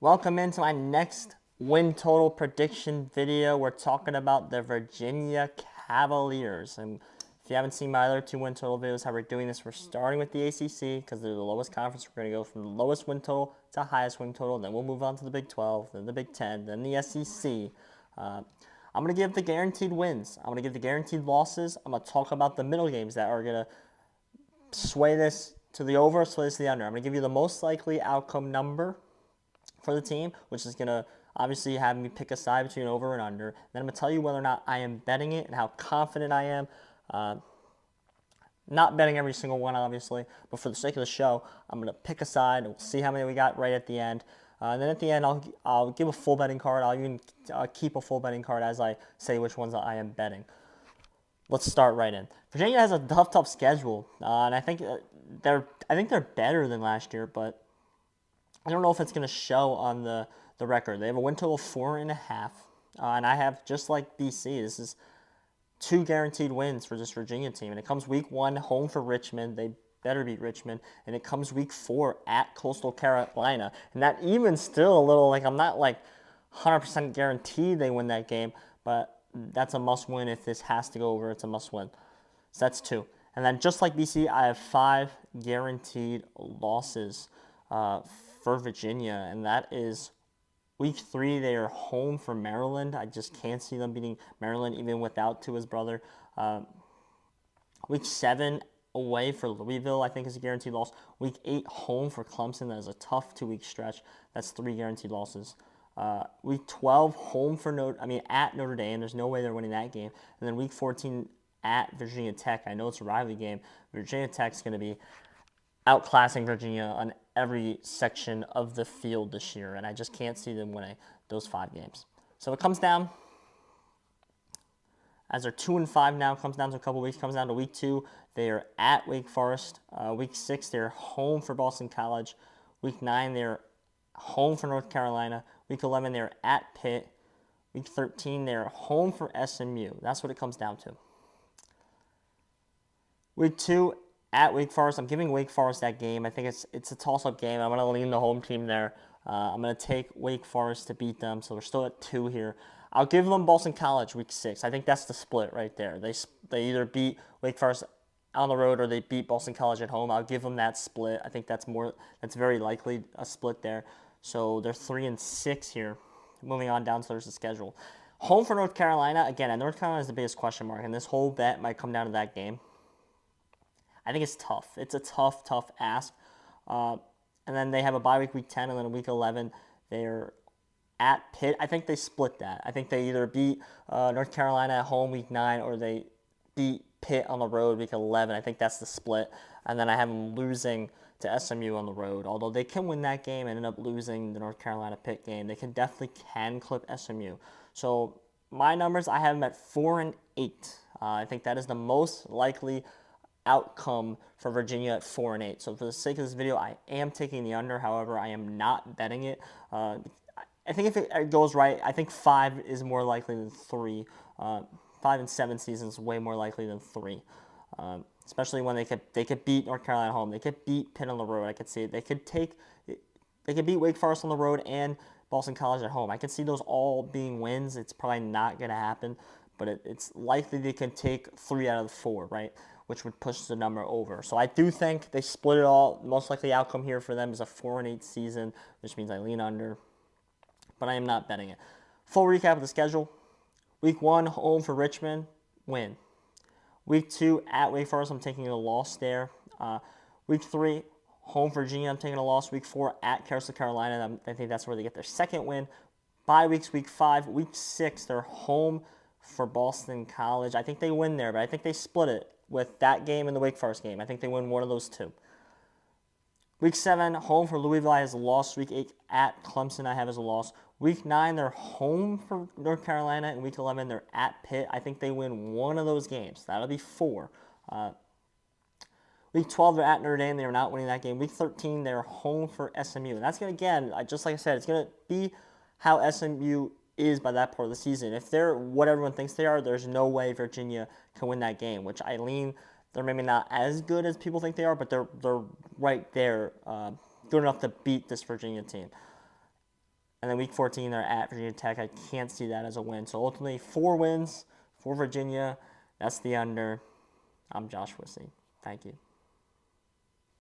Welcome into my next win total prediction video. We're talking about the Virginia Cavaliers. And if you haven't seen my other two win total videos, how we're doing this, we're starting with the ACC because they're the lowest conference. We're going to go from the lowest win total to highest win total. Then we'll move on to the Big 12, then the Big 10, then the SEC. I'm going to give the guaranteed wins. I'm going to give the guaranteed losses. I'm going to talk about the middle games that are going to sway this to the over, sway this to the under. I'm going to give you the most likely outcome number for the team, which is going to obviously have me pick a side between over and under. Then I'm going to tell you whether or not I am betting it and how confident I am. Not betting every single one, obviously, but for the sake of the show, I'm going to pick a side, and we'll see how many we got right at the end. And then at the end, I'll give a full betting card. I'll even keep a full betting card as I say which ones I am betting. Let's start right in. Virginia has a tough schedule, and I think they're better than last year, but I don't know if it's going to show on the record. They have a win total of 4.5, and I have, just like BC, this is 2 guaranteed wins for this Virginia team. And it comes week 1 home for Richmond. They better beat Richmond. And it comes week 4 at Coastal Carolina. And that even still a little, I'm not 100% guaranteed they win that game, but that's a must win. If this has to go over, it's a must win. So that's 2. And then just like BC, I have 5 guaranteed losses for Virginia, and that is week 3. They are home for Maryland. I just can't see them beating Maryland even without Tua's brother. Week 7 away for Louisville, I think, is a guaranteed loss. Week 8 home for Clemson. That is a tough 2-week stretch. That's 3 guaranteed losses. Week 12 home for at Notre Dame. There's no way they're winning that game. And then week 14 at Virginia Tech. I know it's a rivalry game. Virginia Tech's going to be outclassing Virginia on every section of the field this year, and I just can't see them winning those 5 games. So it comes down, as they're 2-5 now, comes down to a couple weeks, comes down to week 2. They are at Wake Forest. Week 6, they're home for Boston College. Week 9, they're home for North Carolina. Week 11, they're at Pitt. Week 13, they're home for SMU. That's what it comes down to. Week 2, at Wake Forest. I'm giving Wake Forest that game. I think it's a toss-up game. I'm going to lean the home team there. I'm going to take Wake Forest to beat them, so we're still at 2 here. I'll give them Boston College week 6. I think that's the split right there. They either beat Wake Forest on the road or they beat Boston College at home. I'll give them that split. I think that's very likely a split there. So they're 3-6 here. Moving on down to the schedule. Home for North Carolina. Again, and North Carolina is the biggest question mark, and this whole bet might come down to that game. I think it's tough. It's a tough ask. And then they have a bye week 10, and then week 11, they're at Pitt. I think they split that. I think they either beat North Carolina at home week 9 or they beat Pitt on the road week 11. I think that's the split. And then I have them losing to SMU on the road. Although they can win that game and end up losing the North Carolina Pitt game, they definitely can clip SMU. So my numbers, I have them at 4-8. I think that is the most likely outcome for Virginia at 4-8. So for the sake of this video, I am taking the under. However, I am not betting it. I think if it goes right, I think 5 is more likely than 3. 5-7 seasons way more likely than 3. Especially when they could beat North Carolina at home. They could beat Pitt on the road. I could see it. They could beat Wake Forest on the road and Boston College at home. I could see those all being wins. It's probably not going to happen, but it's likely they can take 3 out of the 4, right? Which would push the number over. So I do think they split it all. The most likely outcome here for them is a 4-8 season, which means I lean under, but I am not betting it. Full recap of the schedule. Week 1, home for Richmond, win. Week 2, at Wake Forest, I'm taking a loss there. Week 3, home for Virginia, I'm taking a loss. Week 4, at Coastal Carolina, I think that's where they get their second win. Bye weeks, week 5. Week 6, they're home for Boston College. I think they win there, but I think they split it with that game and the Wake Forest game. I think they win one of those 2. Week 7, home for Louisville, I have a loss. Week 8, at Clemson, I have as a loss. Week 9, they're home for North Carolina. And week 11, they're at Pitt. I think they win one of those games. That'll be 4. Week 12, they're at Notre Dame. They're not winning that game. Week 13, they're home for SMU. And that's going to, again, just like I said, it's going to be how SMU is by that part of the season. If they're what everyone thinks they are, there's no way Virginia can win that game, which I lean. They're maybe not as good as people think they are, but they're right there, good enough to beat this Virginia team. And then week 14, they're at Virginia Tech. I can't see that as a win. So ultimately, 4 wins for Virginia. That's the under. I'm Josh Wissing. Thank you.